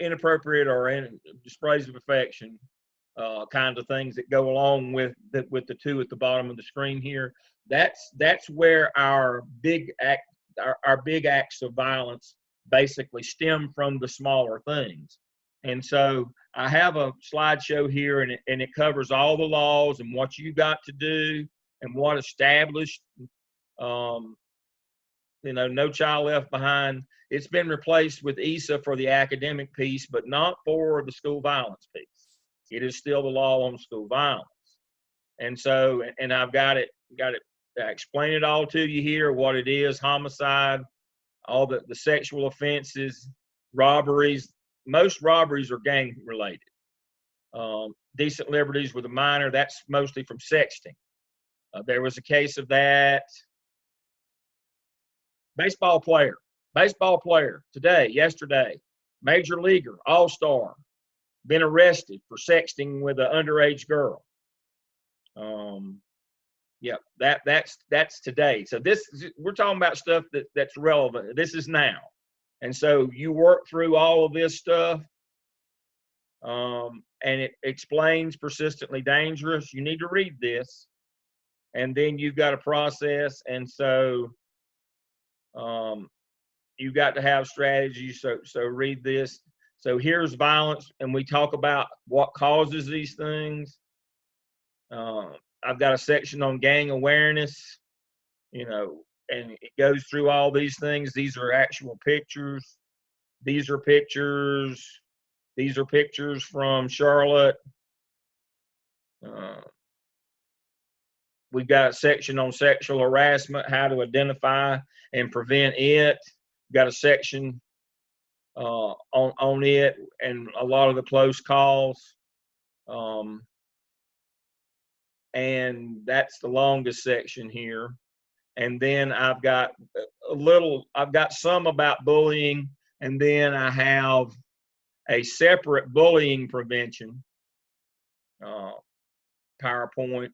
inappropriate or displays of affection, kind of things that go along with the 2 at the bottom of the screen here. That's where our big acts of violence basically stem from, the smaller things. And so I have a slideshow here, and it covers all the laws and what you got to do and what established, No Child Left Behind. It's been replaced with ESA for the academic piece, but not for the school violence piece. It is still the law on school violence. And so, and I've got it explain it all to you here, what it is, homicide, all the sexual offenses, robberies. Most robberies are gang related. Decent liberties with a minor, that's mostly from sexting. There was a case of that. Baseball player today, yesterday, major leaguer, all-star, been arrested for sexting with an underage girl. Yeah, that's today. So we're talking about stuff that's relevant. This is now. And so you work through all of this stuff, and it explains persistently dangerous. You need to read this, and then you've got a process. And so you got to have strategies. So read this. So here's violence, and we talk about what causes these things. I've got a section on gang awareness, and it goes through all these things. These are actual pictures. These are pictures. These are pictures from Charlotte. We've got a section on sexual harassment, how to identify and prevent it. We've got a section on it and a lot of the close calls. And that's the longest section here. And then I've got some about bullying, and then I have a separate bullying prevention PowerPoint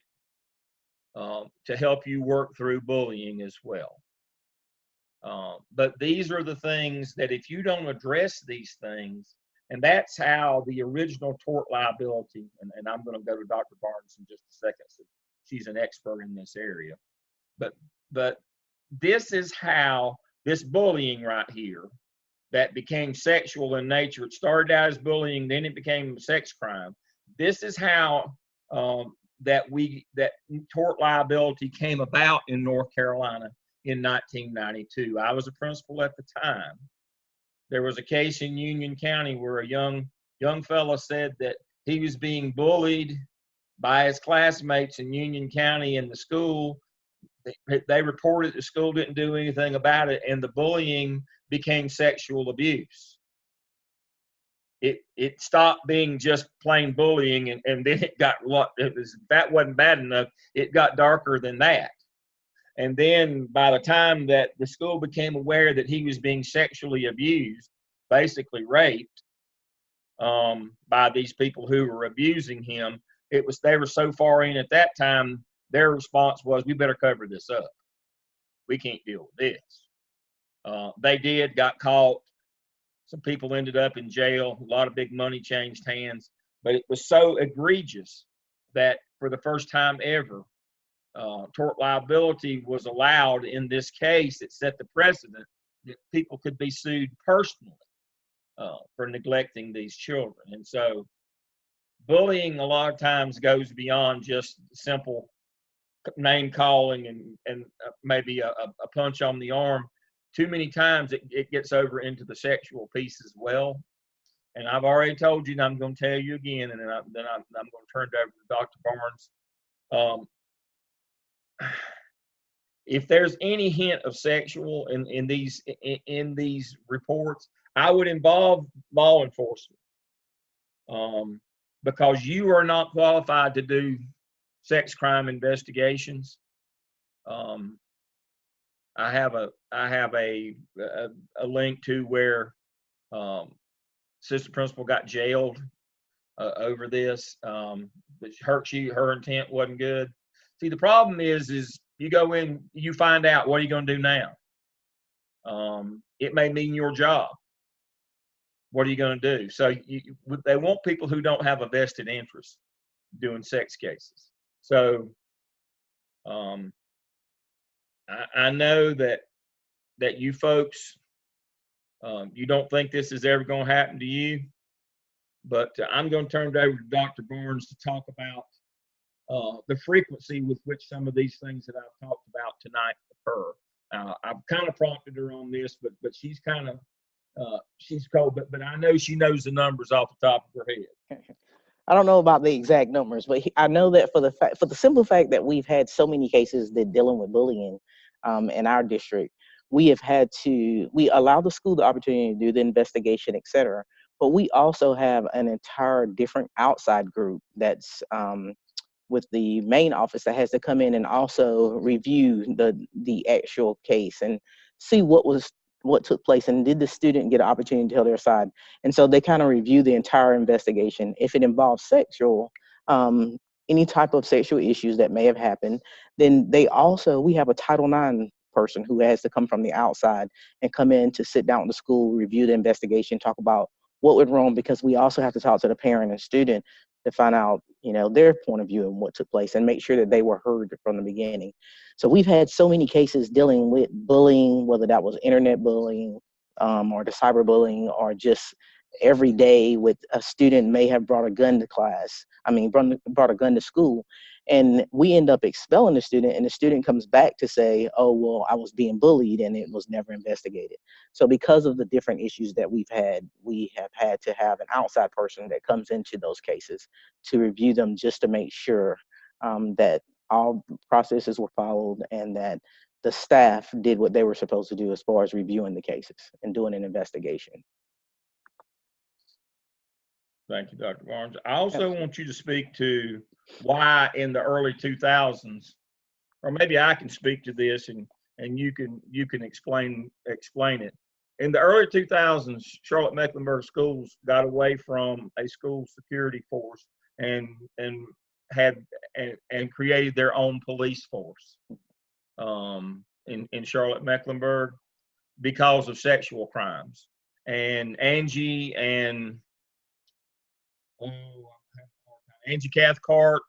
to help you work through bullying as well. But these are the things that if you don't address these things, and that's how the original tort liability, and I'm going to go to Dr. Barnes in just a second, so she's an expert in this area. But this is how this bullying right here that became sexual in nature, it started out as bullying, then it became a sex crime. This is how that tort liability came about in North Carolina in 1992. I was a principal at the time. There was a case in Union County where a young fella said that he was being bullied by his classmates in Union County in the school. They reported the school didn't do anything about it, and the bullying became sexual abuse. It stopped being just plain bullying, and then it got that wasn't bad enough. It got darker than that. And then by the time that the school became aware that he was being sexually abused, basically raped, by these people who were abusing him, they were so far in at that time, their response was, we better cover this up. We can't deal with this. They got caught. Some people ended up in jail. A lot of big money changed hands. But it was so egregious that for the first time ever, tort liability was allowed in this case. It set the precedent that people could be sued personally for neglecting these children. And so bullying a lot of times goes beyond just simple name calling and maybe a punch on the arm. Too many times it gets over into the sexual piece as well. And I've already told you, and I'm going to tell you again, and then I'm going to turn it over to Dr. Barnes. If there's any hint of sexual in these reports, I would involve law enforcement, because you are not qualified to do sex crime investigations. I have a link to where assistant principal got jailed over this. But her intent wasn't good. See, the problem is you go in, you find out, what are you going to do now? It may mean your job. What are you going to do? So they want people who don't have a vested interest doing sex cases. So I know that you folks, you don't think this is ever going to happen to you, but I'm going to turn it over to Dr. Barnes to talk about the frequency with which some of these things that I've talked about tonight occur. I've kind of prompted her on this, but she's kind of she's cold, but I know she knows the numbers off the top of her head.
I don't know about the exact numbers, but I know that for the simple fact that we've had so many cases that dealing with bullying in our district, we allow the school the opportunity to do the investigation, et cetera. But we also have an entire different outside group that's with the main office that has to come in and also review the actual case and see what took place, and did the student get an opportunity to tell their side. And so they kind of review the entire investigation. If it involves any type of sexual issues that may have happened, then we have a Title IX person who has to come from the outside and come in to sit down with the school, review the investigation, talk about what went wrong, because we also have to talk to the parent and student to find out, their point of view and what took place, and make sure that they were heard from the beginning. So we've had so many cases dealing with bullying, whether that was internet bullying, or the cyberbullying, or just every day with a student may have brought a gun to class. Brought a gun to school, and we end up expelling the student, and the student comes back to say, oh, well, I was being bullied, and it was never investigated. So because of the different issues that we have had to have an outside person that comes into those cases to review them, just to make sure that all processes were followed and that the staff did what they were supposed to do as far as reviewing the cases and doing an investigation.
Thank you, Dr. Barnes. I also want you to speak to why in the early 2000s, or maybe I can speak to this and you can explain it. In the early 2000s, Charlotte Mecklenburg schools got away from a school security force and created their own police force in Charlotte Mecklenburg because of sexual crimes. And Angie Cathcart,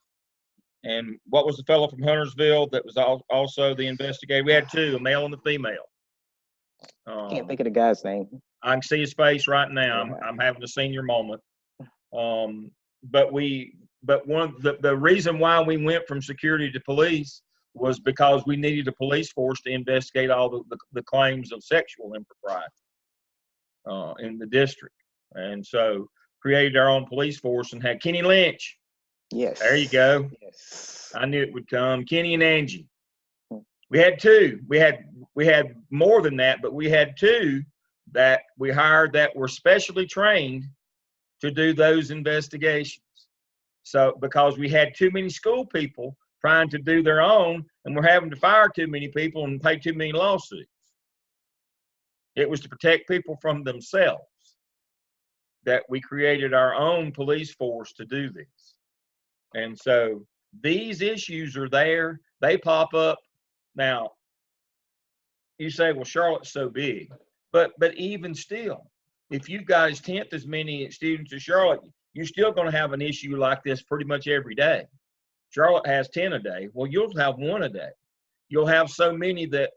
and what was the fellow from Huntersville that was also the investigator? We had two, a male and a female.
Can't think of the guy's name.
I can see his face right now. I'm having a senior moment. But one of the reason why we went from security to police was because we needed a police force to investigate all the claims of sexual impropriety in the district. And so created our own police force and had Kenny Lynch.
Yes.
There you go.
Yes.
I knew it would come. Kenny and Angie. We had two. We had more than that, but we had two that we hired that were specially trained to do those investigations. So because we had too many school people trying to do their own, and we're having to fire too many people and pay too many lawsuits. It was to protect people from themselves that we created our own police force to do this. And so these issues are there. They pop up. Now, you say, well, Charlotte's so big. But even still, if you've got as 10th as many students as Charlotte, you're still going to have an issue like this pretty much every day. Charlotte has 10 a day. Well, you'll have one a day. You'll have so many that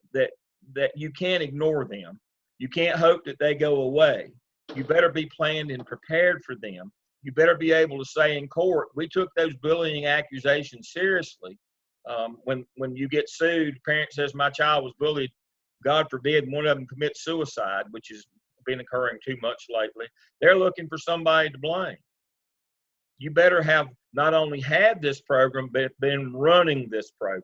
you can't ignore them. You can't hope that they go away. You better be planned and prepared for them. You better be able to say in court, we took those bullying accusations seriously. When you get sued, parent says my child was bullied, God forbid one of them commits suicide, which has been occurring too much lately. They're looking for somebody to blame. You better have not only had this program, but been running this program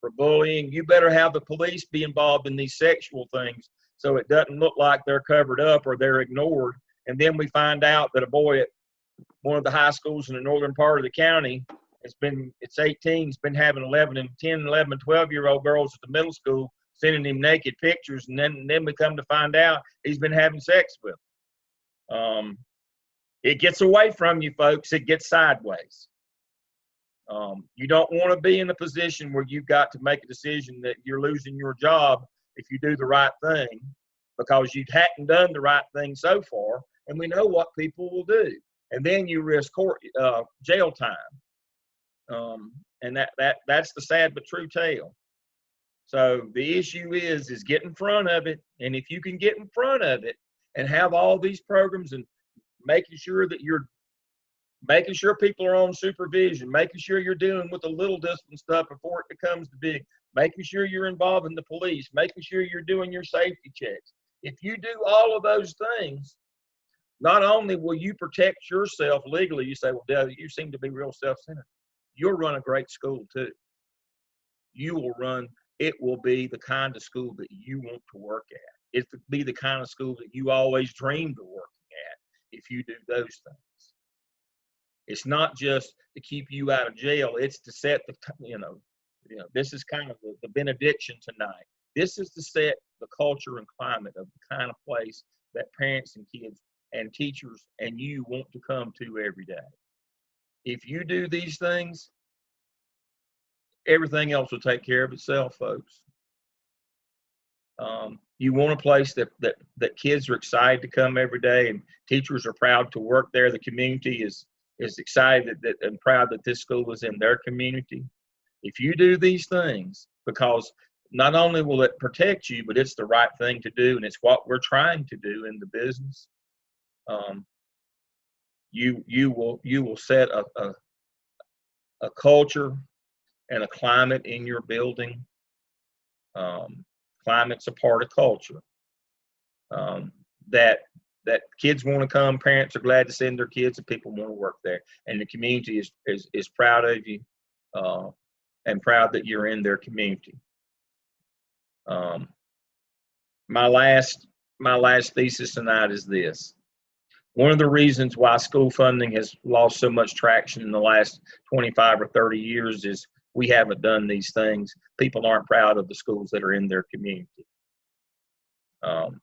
for bullying. You better have the police be involved in these sexual things so it doesn't look like they're covered up or they're ignored. And then we find out that a boy at one of the high schools in the northern part of the county, it's 18, he's been having 11 and 12-year-old girls at the middle school sending him naked pictures, and then we come to find out he's been having sex with them. It gets away from you, folks. It gets sideways. You don't want to be in a position where you've got to make a decision that you're losing your job if you do the right thing, because you hadn't done the right thing so far, and we know what people will do. And then you risk jail time. And that's the sad but true tale. So the issue is get in front of it. And if you can get in front of it and have all these programs and making sure people are on supervision, making sure you're dealing with the little discipline stuff before it becomes the big, making sure you're involving the police, making sure you're doing your safety checks. If you do all of those things, not only will you protect yourself legally, you say, well, Dad, you seem to be real self-centered. You'll run a great school too. It will be the kind of school that you want to work at. It will be the kind of school that you always dreamed of working at if you do those things. It's not just to keep you out of jail. It's to set this is kind of the benediction tonight. This is to set the culture and climate of the kind of place that parents and kids and teachers and you want to come to every day. If you do these things, everything else will take care of itself, folks. You want a place that kids are excited to come every day, and teachers are proud to work there. The community is excited and proud that this school is in their community. If you do these things, because not only will it protect you, but it's the right thing to do, and it's what we're trying to do in the business. You will set a culture and a climate in your building. Climate's a part of culture. That kids want to come, parents are glad to send their kids, and people want to work there. And the community is proud of you and proud that you're in their community. My last thesis tonight is this. One of the reasons why school funding has lost so much traction in the last 25 or 30 years is we haven't done these things. People aren't proud of the schools that are in their community.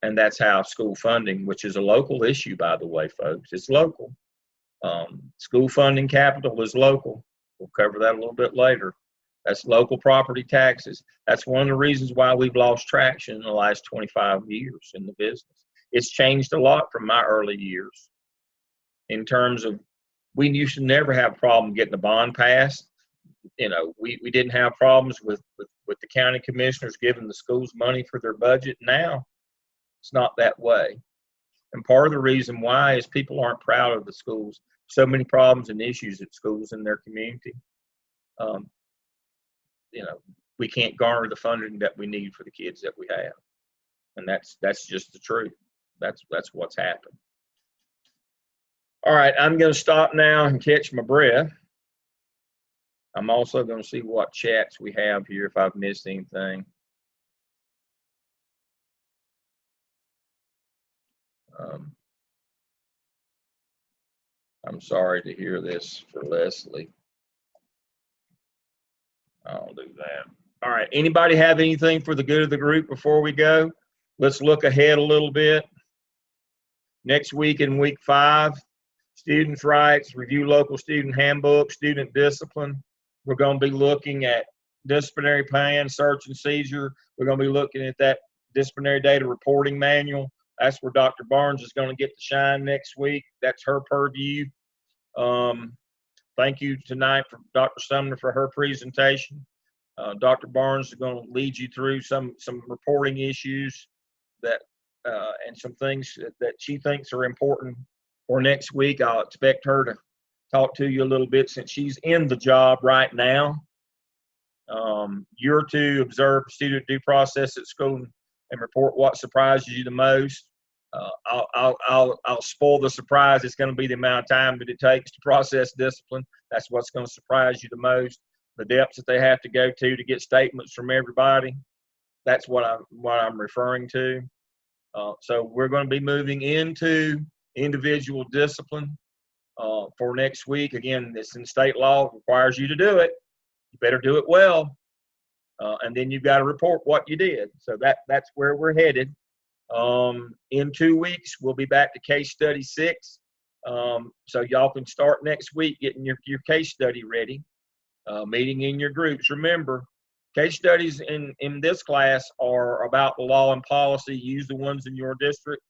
And that's how school funding, which is a local issue, by the way, folks, it's local. School funding capital is local. We'll cover that a little bit later. That's local property taxes. That's one of the reasons why we've lost traction in the last 25 years in the business. It's changed a lot from my early years in terms of we used to never have a problem getting a bond passed. We didn't have problems with the county commissioners giving the schools money for their budget. Now it's not that way. And part of the reason why is people aren't proud of the schools. So many problems and issues at schools in their community. We can't garner the funding that we need for the kids that we have. And that's just the truth. That's what's happened. All right, I'm going to stop now and catch my breath. I'm also going to see what chats we have here if I've missed anything. I'm sorry to hear this for Leslie. I'll do that. All right, anybody have anything for the good of the group before we go? Let's look ahead a little bit. Next week in week 5, students' rights, review local student handbook, student discipline. We're going to be looking at disciplinary plan, search and seizure. We're going to be looking at that disciplinary data reporting manual. That's where Dr. Barnes is going to get to shine next week. That's her purview. Thank you tonight for Dr. Sumner for her presentation. Dr. Barnes is going to lead you through some reporting issues that and some things that she thinks are important for next week. I'll expect her to talk to you a little bit since she's in the job right now. You're to observe student due process at school and report what surprises you the most. I'll spoil the surprise. It's going to be the amount of time that it takes to process discipline. That's what's going to surprise you the most. The depths that they have to go to get statements from everybody. That's what I'm referring to. So we're going to be moving into individual discipline for next week. Again, it's in state law. It requires you to do it. You better do it well. And then you've got to report what you did. So that's where we're headed. In 2 weeks, we'll be back to case study 6. So y'all can start next week getting your case study ready, meeting in your groups. Remember, case studies in this class are about the law and policy. Use the ones in your district.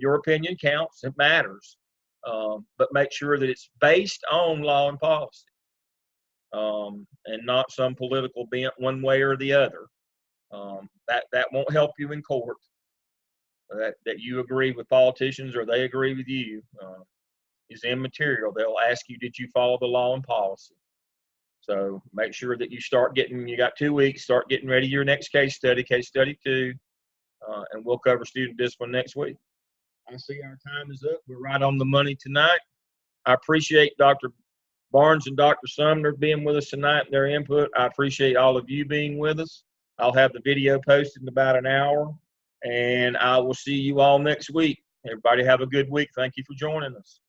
Your opinion counts. It matters. But make sure that it's based on law and policy and not some political bent one way or the other. That won't help you in court. That you agree with politicians or they agree with you is immaterial. They'll ask you, did you follow the law and policy? So make sure that you got 2 weeks, start getting ready your next case study 2, and we'll cover student discipline next week. I see our time is up. We're right on the money tonight. I appreciate Dr. Barnes and Dr. Sumner being with us tonight and their input. I appreciate all of you being with us. I'll have the video posted in about an hour, and I will see you all next week. Everybody have a good week. Thank you for joining us.